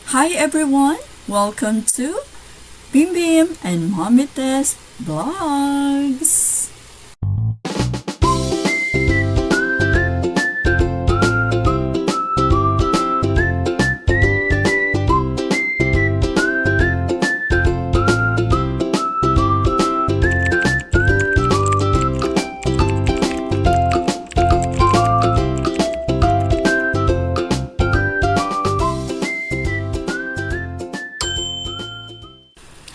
Hi everyone! Welcome to Bim Bim and Mommy Tess Vlogs!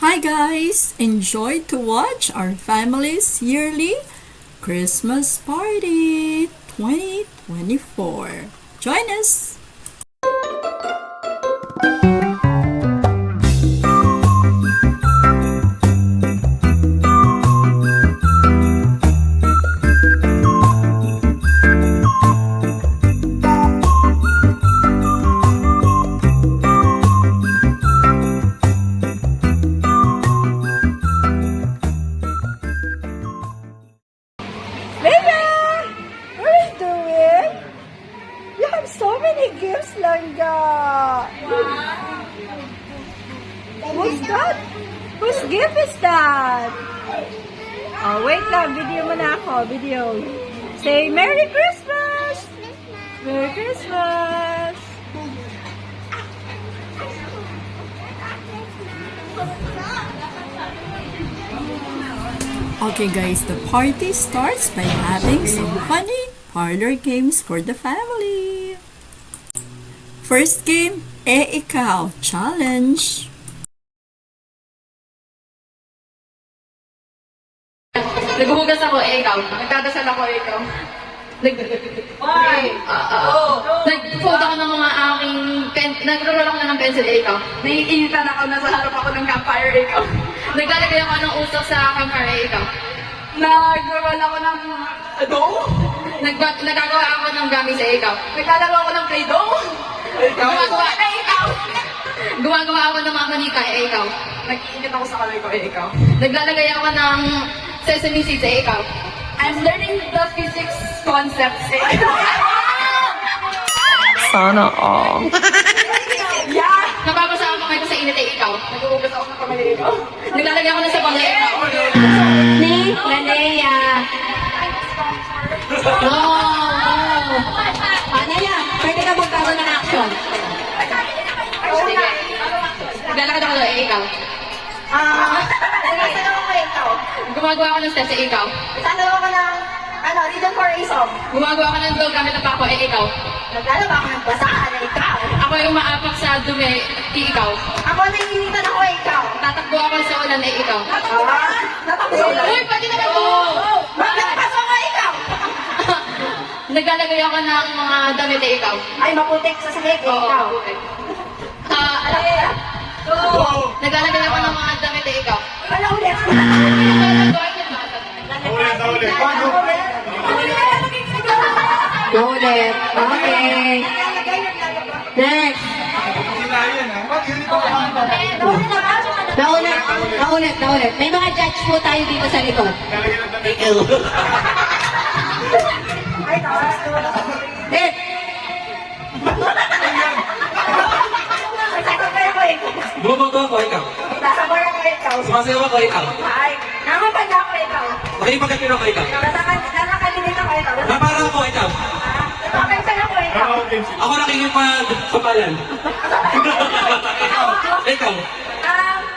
Hi guys! Enjoy to watch our family's yearly Christmas party 2024. Join us! Leia! What are you doing? You have so many gifts, Langga! Wow! Who's that? Whose gift is that? Oh, wait lang. Video mo na ako. Video. Say, Merry Christmas! Merry Christmas! Okay guys, the party starts by having some funny parlor games for the family. First game, Ikaw Challenge. Naghuhugas ako, ikaw. Nagdadasal ako, ikaw. Nag-fold ako ng mga aking nag-roll ako na ng pencil, ikaw. Naiinitan ako, nasa harap ako ng campfire, ikaw. Naglalagay ako ng usok sa campfire, ikaw. Nag-roll ako ng dough. Nagagawa ako ng gami sa ikaw. Naglalaro ako ng play-doh. Gumagawa ako ng mga manika, ikaw. Nag-iinit ako sa kalay ko, ikaw. Naglalagay ako ng sesame seeds, ikaw. I'm learning the physics concepts, Sana all. Yeah! Nababasa ako kamay ko sa init, ikaw. Nag-uugas ako ng kamay, ikaw. Naglalagay ako ng sabon, ikaw. Ni, Nanea. Oh! Nanea, pwede ka magkaroon ng action. Sige. Naglalakad ako doon, ikaw. Nagsasayaw ako ikaw. Gumagawa ako ng steps, ikaw. Nagsasayaw ako ng, reason for a song. Gumagawa ako ng dog gamit ang pako, ikaw. Naglalaba ako ng basaan, ikaw. Ako yung maapak sa dumi, ikaw. Ako naiinitan ako, ikaw. Tatakbo ako sa ulan, ikaw. Natakbo lang. Uy, pati naman ko! Magpapasok ako, ikaw. Naglalagay ako ng mga damit, ikaw. Ay, maputik sa sahig, ikaw. Naglalagay ako ng mga damit, ikaw. Ano ulit? Ulit. Okay. Next. Naulit. May mga judge po tayo dito sa likod. Ay, tawas. Next. Nagsasabay ako, ikaw. Bumababa ko, ikaw. Nasabay ako, ikaw. Sumasayaw ako, ikaw. Ay, namapanda ako, ikaw. Makipagkatino ko, ikaw. Nakakalimit ako, ikaw. Napara ako, ikaw. Nakapagsan ako, ikaw. Ako nakikipagkapalan. Ikaw.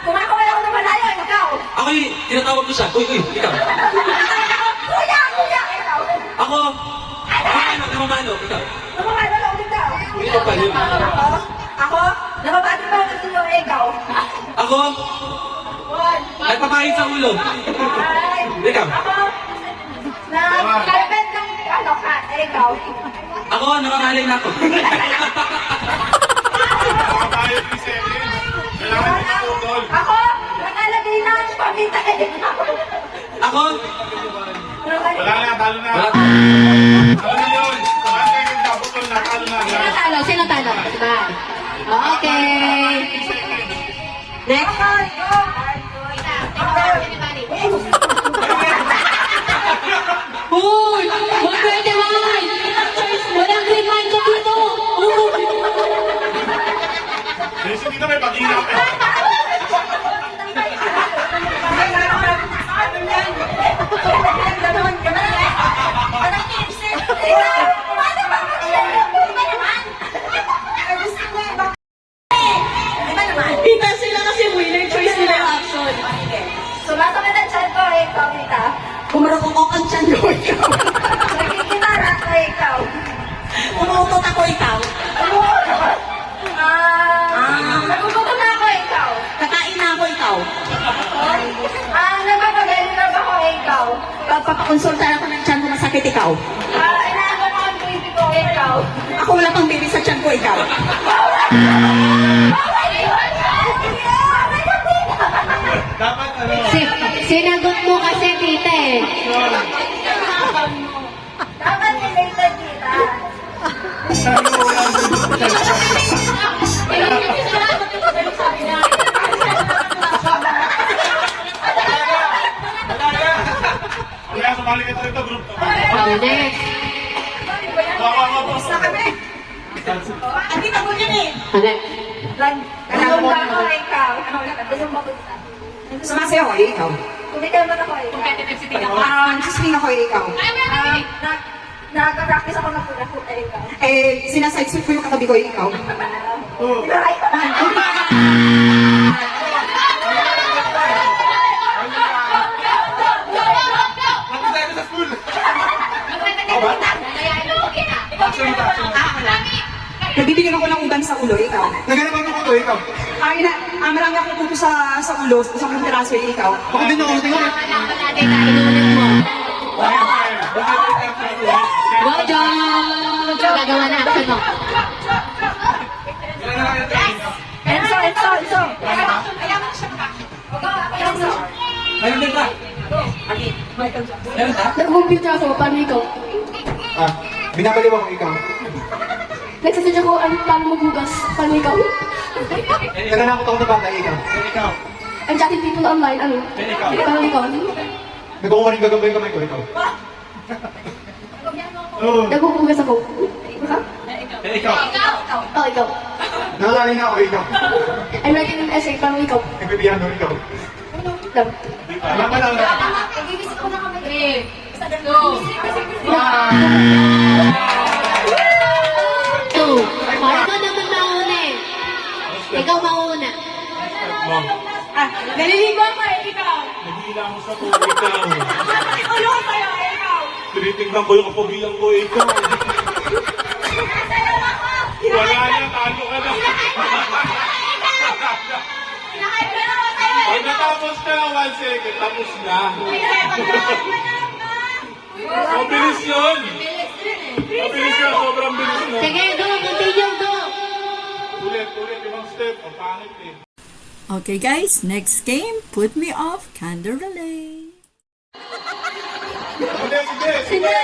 Kumakawala ako ng malayo, ikaw. Ako yung tinatawag ko siya. Uy, ikaw. Kuya, ikaw. Ako, namamano, ikaw. Namamano lang ulit daw. Ikaw pa yun. Ako, nababati pa ako sa iyo, ikaw. Ako, nagpapahit sa ulo. Ay, Ikaw. ako, nagkalapit ng ano ka, ikaw. Ako, nakakaling na ako. Ako, nakalagay na ang paminta, ikaw. Ako, Wala na, talo na. wala. Talo na yun. Saan kayo yung naputol na, talo na. Sino talo? Diba? Okay. Next. Uy! 121! Walang remind ka dito! Sige, dito may pag-ilap eh. Tita, sila kasi winner choice nila yung action. Sumasakit ang chan ko, ikaw, tita. Kumarapokok ang tiyan ko, ikaw. Nagkikitara ko, ikaw. Umuutot ako, ikaw. Nagugutom na ako, ikaw. Kakain na ako, ikaw. Nagpapagaling na ba ako, ikaw? Pagpapakonsulta ako ng tiyan ko, masakit, ikaw. Inaabot ako ang baby ko, ikaw. Ako wala pang baby sa tiyan ko, ikaw. Dapat ano, Sinagot mo kasi, tita eh. Dapat related, tita. kaya sumali ka dito, group. Next. Tapos na kami. Andito ko yan eh. Gusto ba ako, ikaw? Gusto mo ba? Sumasayaw ako, ikaw. Kumikal mo na ako, ikaw. Siswing ako, ikaw. Nagka-practice ako ng hula-hoop, ikaw. Sinaside-sweep ko yung katabi ko, ikaw. Tapos tayo sa school. Nabibigyan ako ng uban sa ulo, ikaw. Naganapan mo ko to, ikaw. Marami akong puto sa ulo, isang peraso, ikaw. Ako din yung tingnan. Inulit mo. Go, John! Gagawa na action mo. Enzo! Meron din ka? Meron ka? Nag-computer ako, paano ikaw? Binabaliw ako, ikaw. Nagsasadya ko, paano maghugas? Paano ikaw? Naganakot ako na bata, ikaw. Ikaw. I'm chatting people online, ano? Ikaw. Paano ikaw? Nagkukumaring gagambay kamay ko, ikaw. Oo. Naghuhugas ako. Ha? Ikaw. Oh, ikaw. Nangalali na ako, ikaw. I'm writing an essay, paano ikaw? Nagbibiyan doon, ikaw. Lang. Wala ka lang. Two. Paano naman mauna eh? Ikaw mauna. Naliligo ako, ikaw. Nagila mo sa tubig, ikaw. Ulo ko sa'yo, ikaw. Tinitingnan ko yung kapagilan ko, ikaw. Wala na, talo ka na. Pag natapos ka ng 1 second, tapos na. Mabilis yun. Mabilis yun, sobrang bilis na. Sige, go. Continue, go. Ulit, ibang step. Ang pangit eh. Okay guys, next game, Put Me Off Candle Relay. Sige.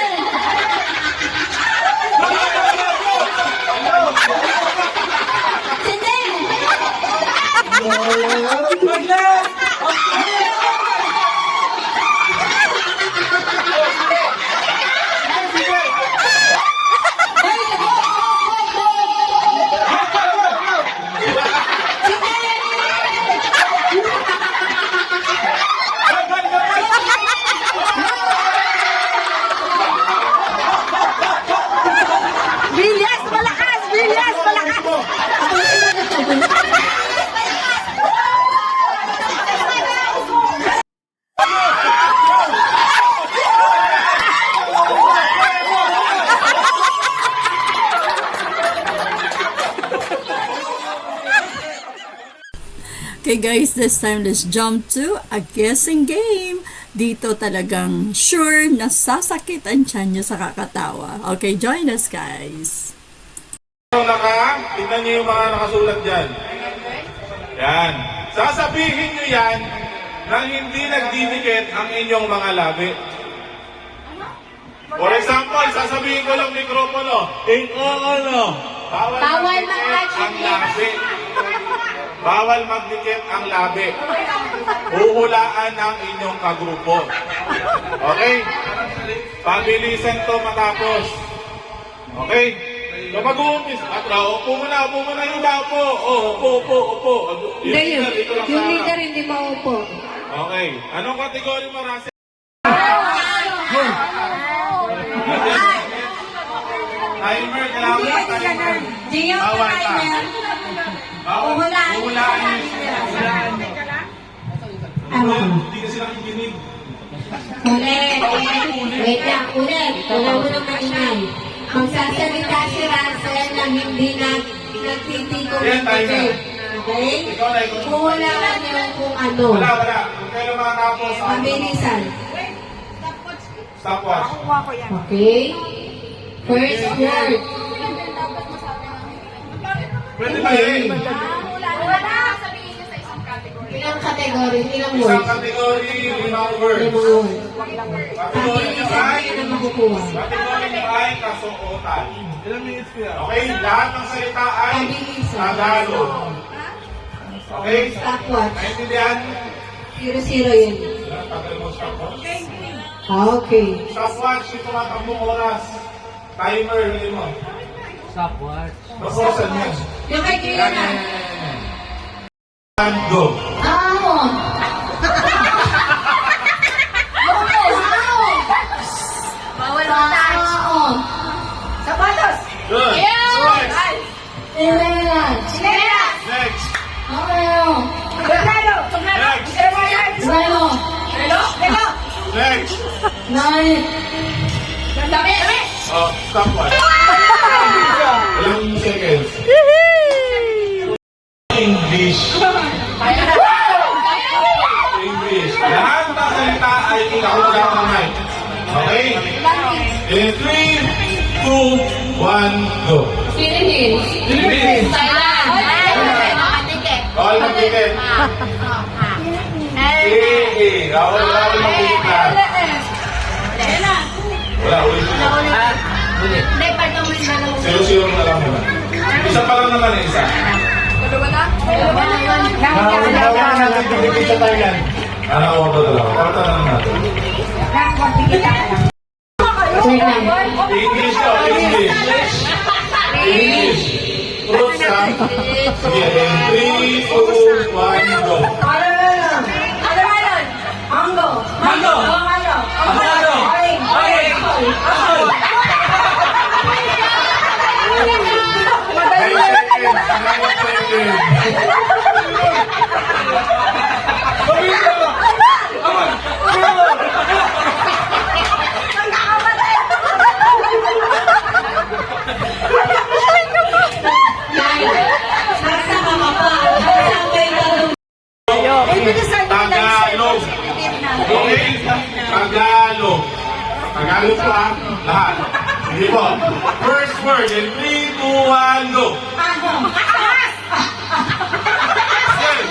Bilyas, malakas! Bilyas, malakas! Okay guys, this time let's jump to a guessing game. Dito talagang sure na sasakit ang tiyan nyo sa kakatawa. Okay, join us guys. Tignan niyo yung mga nakasulat dyan. Yan. Sasabihin niyo yan nang hindi nagdidikit ang inyong mga labi. For example, sasabihin ko lang mikropono. Bawal magdikit ang labi. Bawal magdikit ang labi. Huhulaan ng inyong kagrupo. Okay? Pabilisan to matapos. Okay? So mag-uumpis. Upo muna yung iba po. Upo. Yung leader, dito lang sa harap. hindi maupo. Okay. Anong kategory mo, Russell? Timer, kailangan mo na timer. Gio, Bawal ka. timer. Huhulaan niyo. Hindi kasi nakikinig. Ulit. Wait lang, ulit. Wala mo nang maingay. Magsasalita si Russell na hindi nagtitigong Yan, timer. debate. Okay? Ikaw na, ikaw. Huhulaan niyo kung ano. Wala. Kung kailan makatapos. Mabilisan. Stopwatch. Okay? First word. Pwede ba yun? Ilang kategory, ilang Isang words. kategory, 5 words. Limang words. Kategory niyo Pabilisan ay, niyo na makukuha. kategory niyo ay kasuotan. Ilang minutes ko yan? Okay, lahat ng salita ay Pabilisan. Tagalog. Okay? Stopwatch. Naintindihan? 0-0 yun. Tagal mo stopwatch. Okay. Stopwatch, yung tumatambong oras. Timer, huli mo. Stopwatch. Basosan yan. Yung kay Kira na. And go. Ahon. Bawal mag-touch. Ahon. Sapatos. Good. Yes! Sinelas. Sinelas. Next. Sombrero. Sombrero. Next. Relo. Relo. Next. Night. Dami. Stopwatch. Ilang seconds? English. English. Lahat ng salita ay ikaw ng mic. Okay? In 3, 2, 1, go. Philippines. Philippines. Thailand. Makatike. Bawal mag-ticket. Bawal mag-ticket. Wala, ulit. Hindi, pardon mo yung dalawa. 0-0 na lang muna. Isa pa lang naman eh, isa. Dalawa na? Sa Thailand. Ano ako ba dalawa? Parta na lang natin. Wait lang. English to, English. English. Fruits ha? Sige, in 3, 2, 1, go. Mango. Mango! Avocado! Orange! Apple! 9 Tagalog. Okay? Tagalog. Tagalog po ha? Lahat. Sige po. First word in 3, 2, 1, go. Sige.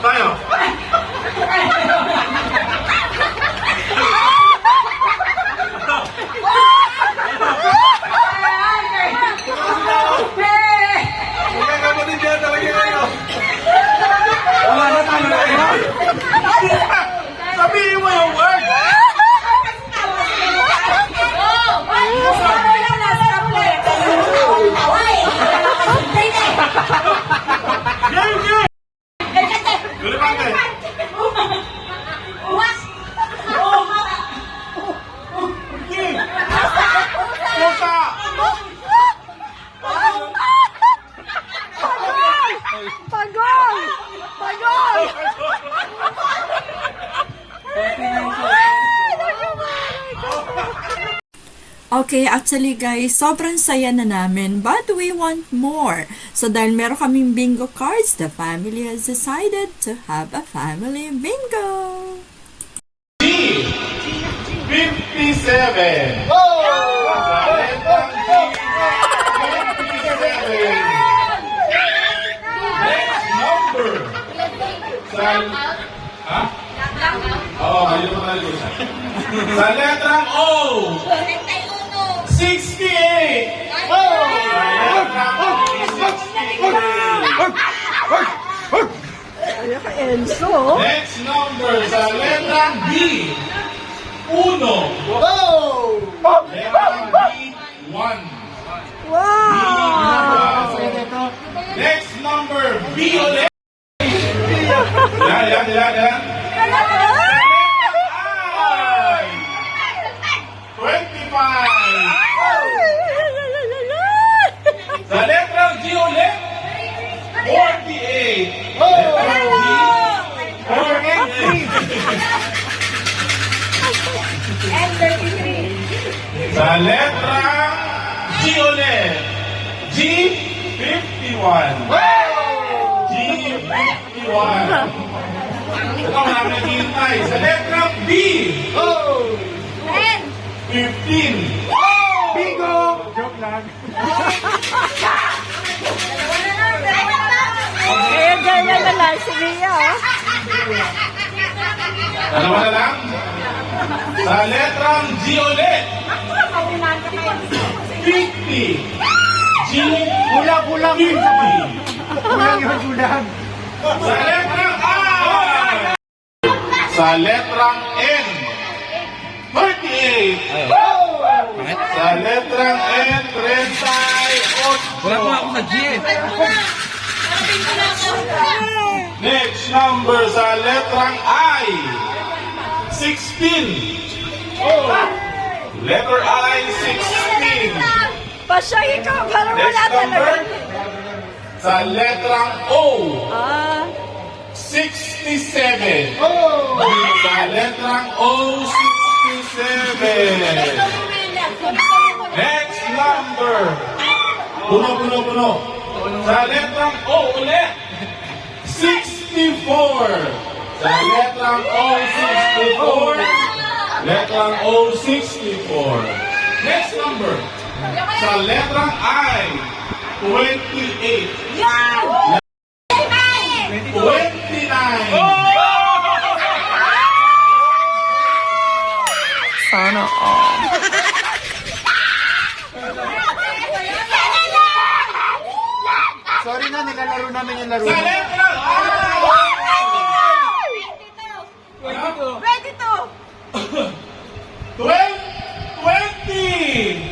Tayo. Okay, kapatid yan talaga kayo. Wala na tayo na kayo. Sabihin mo yung word. Game, game. Dulipante. Pusa. Okay, actually guys, sobrang saya na namin, but we want more. So dahil meron kaming bingo cards, the family has decided to have a family bingo. 57. Next number. Ha? Oo, mali mo mali. Sa letrang O. 68. Sa letrang O, 68. Next number sa letrang B. Uno. Letrang B, 1. Wow! Next number, B ulit. Yan. I, 25. Sa letrang G ulit, 48. Letrang G, 48. Sa letrang G ulit, G, 51. G, 51. Ito, marami naghihintay. Sa letrang B, 15. Bingo! Joke lang. Kaya ganyan na lang si Mia, oh. Dalawa na lang. Sa letrang G ulit, 50. G, Kulang. 50. Kulang yung kulang. Sa letrang I. Sa letrang N, 38. Sa letrang N, 38. Wala pa ako sa G. Next number sa letrang I, 16. Letter I, 16. Pasya ikaw, parang wala Next number, talaga. sa letrang O, Ah, 67. Sa letrang O, 67. Next number, puno. Sa letrang O ulit, 64. Sa letrang O, 64. Letrang O, 64. Next number, sa letrang I, 28. 29. sana all. Sorry na, nilalaro namin yung laro. Sa letrang Ready to! 20.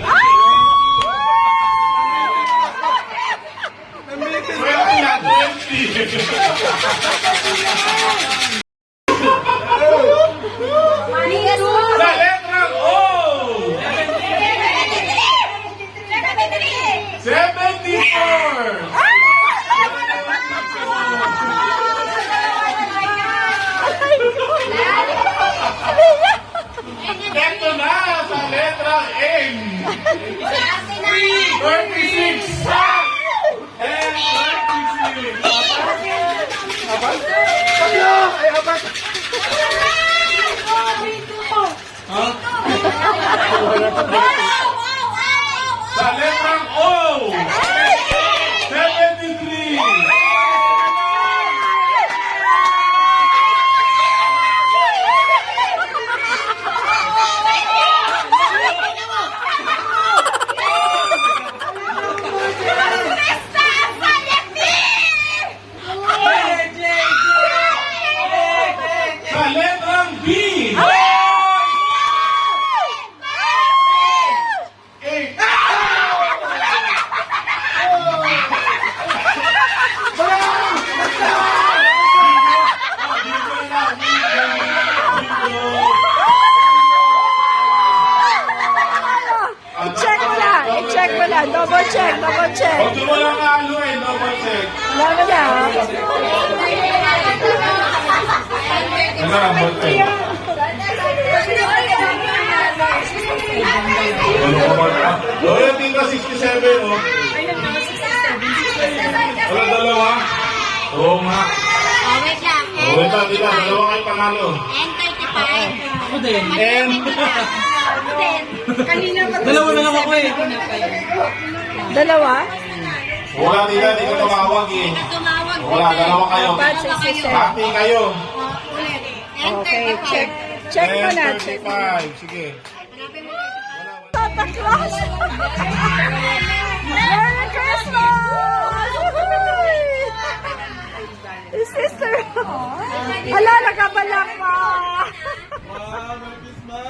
20 na, 20. Sa letrang O, 74. Ito na sa letrang M, 36. And 36. Sa letrang O, 73. Sa letrang B, 8. I-check mo lang. Double check. Huwag mo lang haluin, double check. Alam mo na, oh. Double check. Loyalty ka 67, oh. Wala dalawa? Oo nga. Wait lang. Wait lang, dalawa kayo panalo. N35. And, Dalawa na lang ako eh. Dalawa? wala tita, di ko tumawag eh. Tumawag. Wala, dalawa kayo. Dapat 67. Happy kayo. Okay, check. Check mo na. Check. 35, sige. Santa Claus! Merry Christmas! Sister! Ala, nakabalak pa! Wow, Merry Christmas!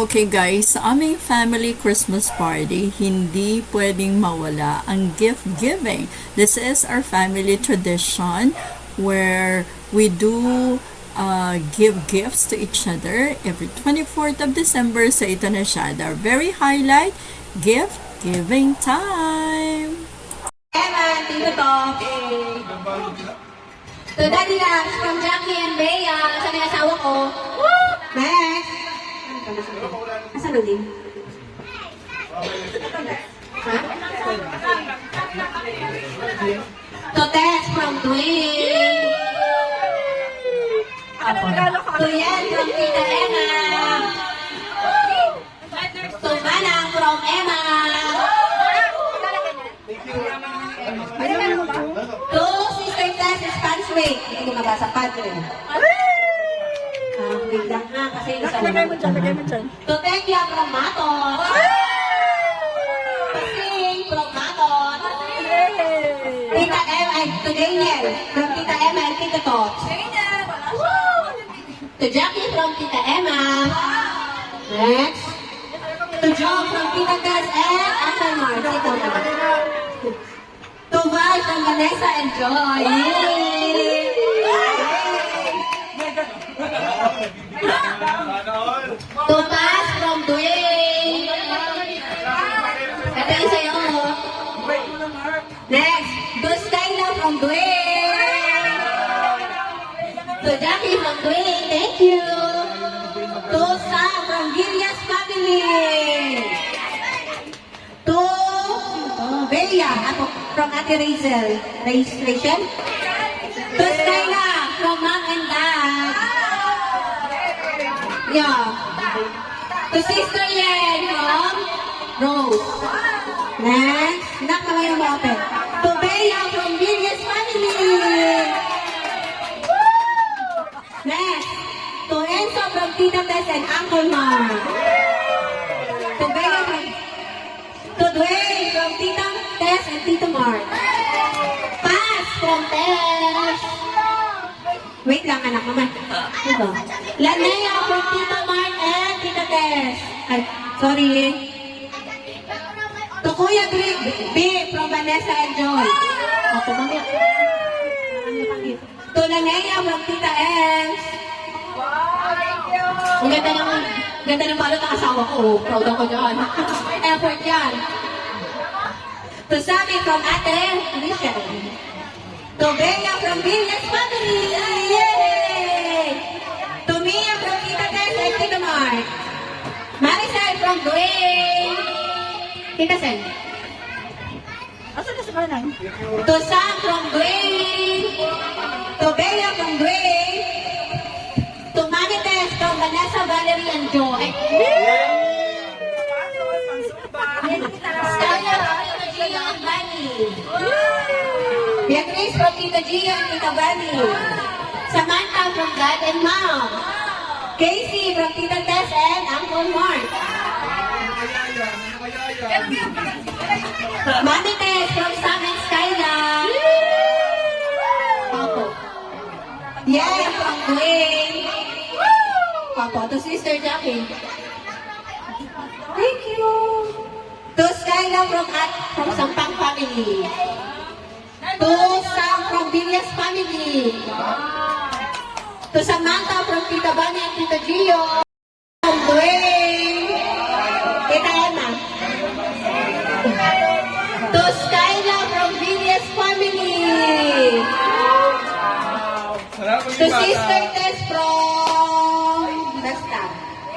Okay guys, sa aming family Christmas party, hindi pwedeng mawala ang gift giving. This is our family tradition where we do give gifts to each other every 24th of December sa ito na siya. Our very highlight, gift giving time! Eman, Tito Top. To Daddy Labs from Jackie and Bea. Sa may asawa ko. Next. Asan ulit? Ha? To Tess from Dwayne. To Yan from Tita Emma. To Manang from Emma. To Sister Tess Spanish Week. Hindi ko mabasa padre. Wait lang ha, kasi isa lang. To Tekya from Matos. Pasing from Matos. Tita Emma, ay, to Daniel from Tita Emma and Tita Tots. To Jackie from Tita Emma. Next. To Joe from Tita Tess and Uncle Mark. Tita Emma. To Val from Vanessa and Joy. To Paz from Dwayne. Ito yung sa'yo. Next. To Skyla from Dwayne. To Jackie from Dwayne. Thank you. To Sam from Gilias family. To Bea from Ate Rachel. Rachel? To Skyla from Mom and Dad. Yeah. To Sister Yen from Rose. Next. Nak naman yung open. To Bea from Gilias family. Next. To Enzo from Tita Tess and Uncle Mar. To Bea from... To Dwayne from Tita Tess and Tito Mar. Pass from Tess. Wait lang anak naman. Ito. Lanea from Tita Mar and Tita Tess. Ay, sorry. To Kuya Greg B from Vanessa and Joy. Ako mamaya. To Lanea from Tita Ems. Ang ganda ng balot ng asawa ko. Proud ako dyan. Effort yan. To Sammy from Ate Rachel. To Bea from Villas family. Yay! To Mia from Tita Tess and Tita Mark. Marisol from Dwayne. Tita Sen. To Sam from Dwayne. To Bea from Dwayne. To Mami Tess from Vanessa, Valerie, and Joy. Stella from Tita Gia and Bunny. Beatrice from Tita Gia and Tita Bunny. Samantha from Dad and Mom. Casey from Tita Tess and Uncle Mark. Mami Tess from Sam and Skyla. Papa. Yeah, from Dwayne. Papa, to Sister Jackie. Thank you. To Skyla from Sampang family. To Sam from Villas family. To Samantha from Tita Bunny and Tita Gio. From Dwayne. Tita Emma. To Skyla from Villas family. To Sister Tess from... Basta.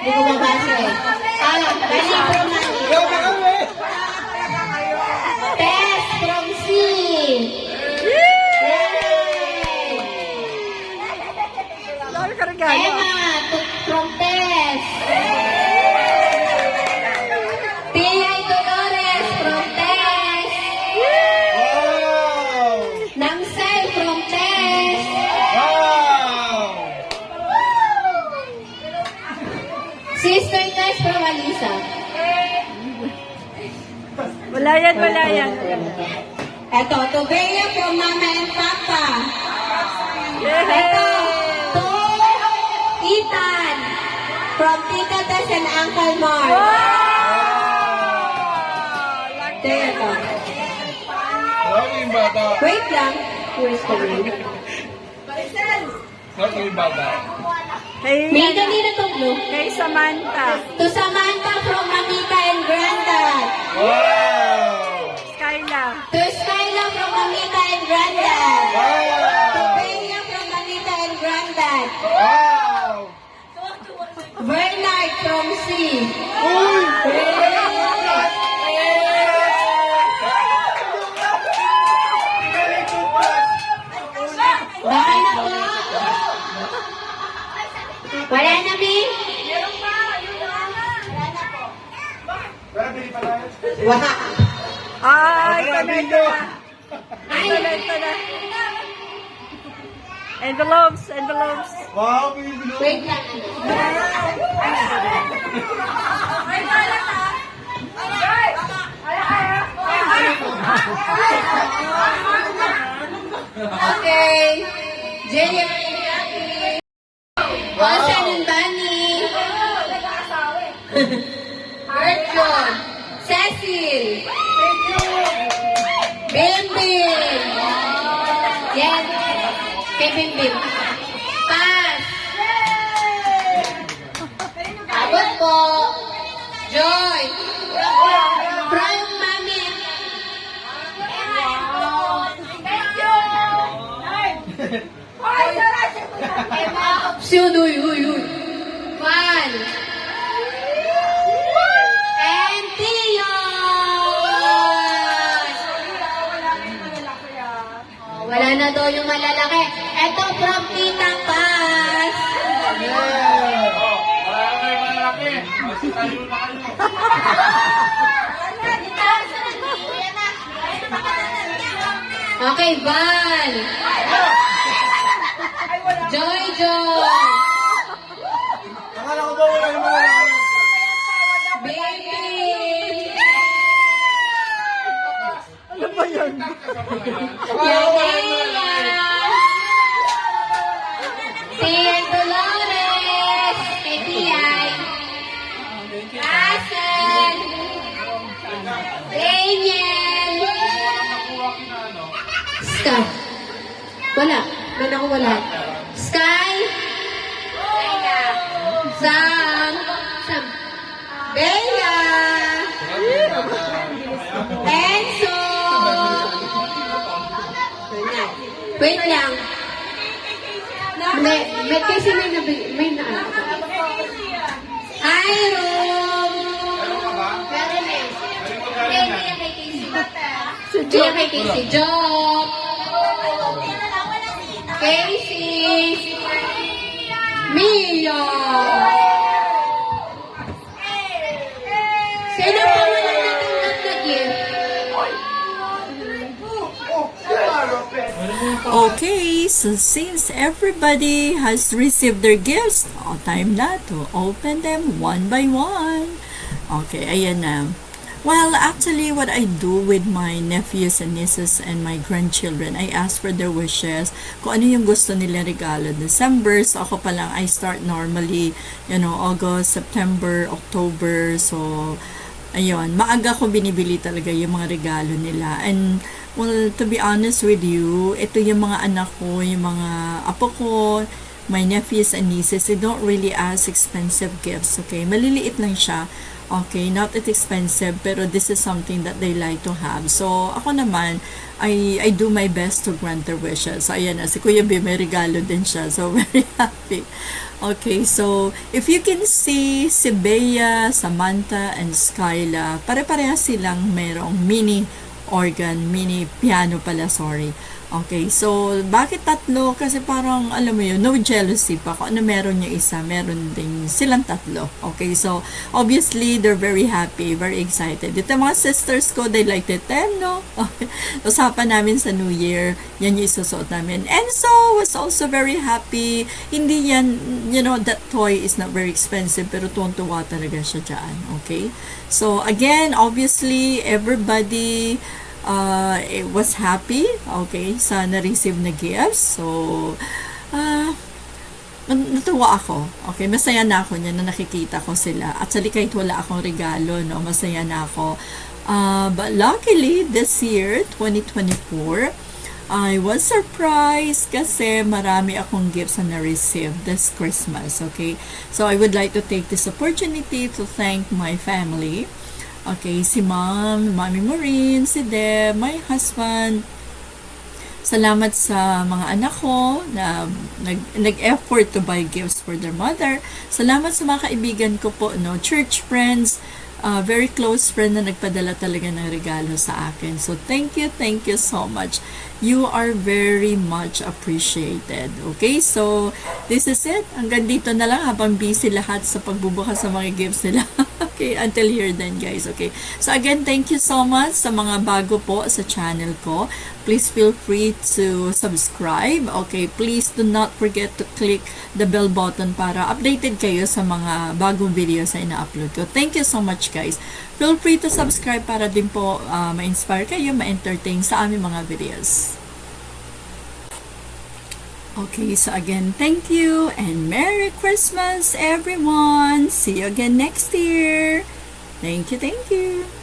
Hindi ko mabasa eh. Dali from Nani. Tess from C. Emma from Tess. Tia Dolores from Tess. Nangsel from Tess. Sister Tess from Alisa. Wala yan. Eto, to Bea from Mama and Papa. Eto, to Ethan. from Tita Tess and Uncle Mark. There you go. Ano yung bata? Wait lang. Where's the ring? Ano yung bata? May kanina to blue. Kay Samantha. To Samantha from Mamita and Granddad. Wow! Skyla. To Skyla from Mamita and Granddad. To Bea from Mamita and Granddad. Wow! Bernard from C. Baka na po. Wala na, Mi? Wala. Ay, Grabe Ay, envelopes, envelopes. Wow, baby! wait lang. Okay. Jenny. Ocean and Bunny. Bertron. Cecil. Bim Bim. Yan. Kay Bim Bim. Pass. Abot po. Joy. From Mami. Sudo, yuy, yuy. Juan. And Tion. Wala na daw yung malalaki. Ito from Tita Paz. Wala na yung malaki. Mas tayo na kayo. Okay, Van. Joy, Joy. Akala ko ba wala yung malaki? Baby. Ano ba yun? Yanela. Si Dolores. Kay Tiyay. Russell. Daniel. Sky. Wala. Man ako wala. Sky. Sam. Sam. Bella. Enzo. Wait lang. May kasi may na ano. Iron. Meron eh. Hindi yan kay Casey. Hindi yan kay Casey. Job. Casey. Mia. Sino pa walang natanggap na gift? Okay, so since everybody has received their gifts, time na to open them one by one. Okay, ayan na. Well, actually, what I do with my nephews and nieces and my grandchildren, I ask for their wishes, kung ano yung gusto nila regalo. December, so ako pa lang, I start normally, August, September, October, so, ayun, maaga ko binibili talaga yung mga regalo nila. And, well, to be honest with you, ito yung mga anak ko, yung mga apo ko, my nephews and nieces, they don't really ask expensive gifts, okay? Maliliit lang siya. Okay, not that expensive, pero this is something that they like to have. So, ako naman, I do my best to grant their wishes. So, ayan na, si Kuya B, may regalo din siya. So, very happy. Okay, so, if you can see, si Bea, Samantha, and Skyla, pare-parehas silang merong mini organ, mini piano pala, sorry. Okay, so, bakit tatlo? Kasi parang, alam mo yun, no jealousy pa. Kung ano meron yung isa, meron din silang tatlo. Okay, so, obviously, they're very happy, very excited. Ito mga sisters ko, they like it, no? Okay. Usapan namin sa New Year, yan yung isusuot namin. And so, was also very happy. Hindi yan, that toy is not very expensive, pero tuwan-tuwa talaga siya dyan. Okay? So, again, obviously, everybody it was happy, okay, sa na-receive na gifts. So, natuwa ako. Okay, masaya na ako niya na nakikita ko sila. At sa kahit wala akong regalo, no, masaya na ako. But luckily, this year, 2024, I was surprised kasi marami akong gifts na na-receive this Christmas, okay? So, I would like to take this opportunity to thank my family. Okay, si Mami Maureen, si Deb, my husband. Salamat sa mga anak ko na nag-effort to buy gifts for their mother. Salamat sa mga kaibigan ko po, no, church friends, very close friend na nagpadala talaga ng regalo sa akin. So, thank you so much. You are very much appreciated. Okay, so, this is it. Hanggang dito na lang habang busy lahat sa pagbubukas sa mga gifts nila. Okay, until here then, guys. Okay, so again, thank you so much sa mga bago po sa channel ko. Please feel free to subscribe. Okay, please do not forget to click the bell button para updated kayo sa mga bagong videos na ina-upload ko. Thank you so much, guys. Feel free to subscribe para din po ma-inspire kayo, ma-entertain sa aming mga videos. Okay, so again, thank you and Merry Christmas, everyone. See you again next year. Thank you.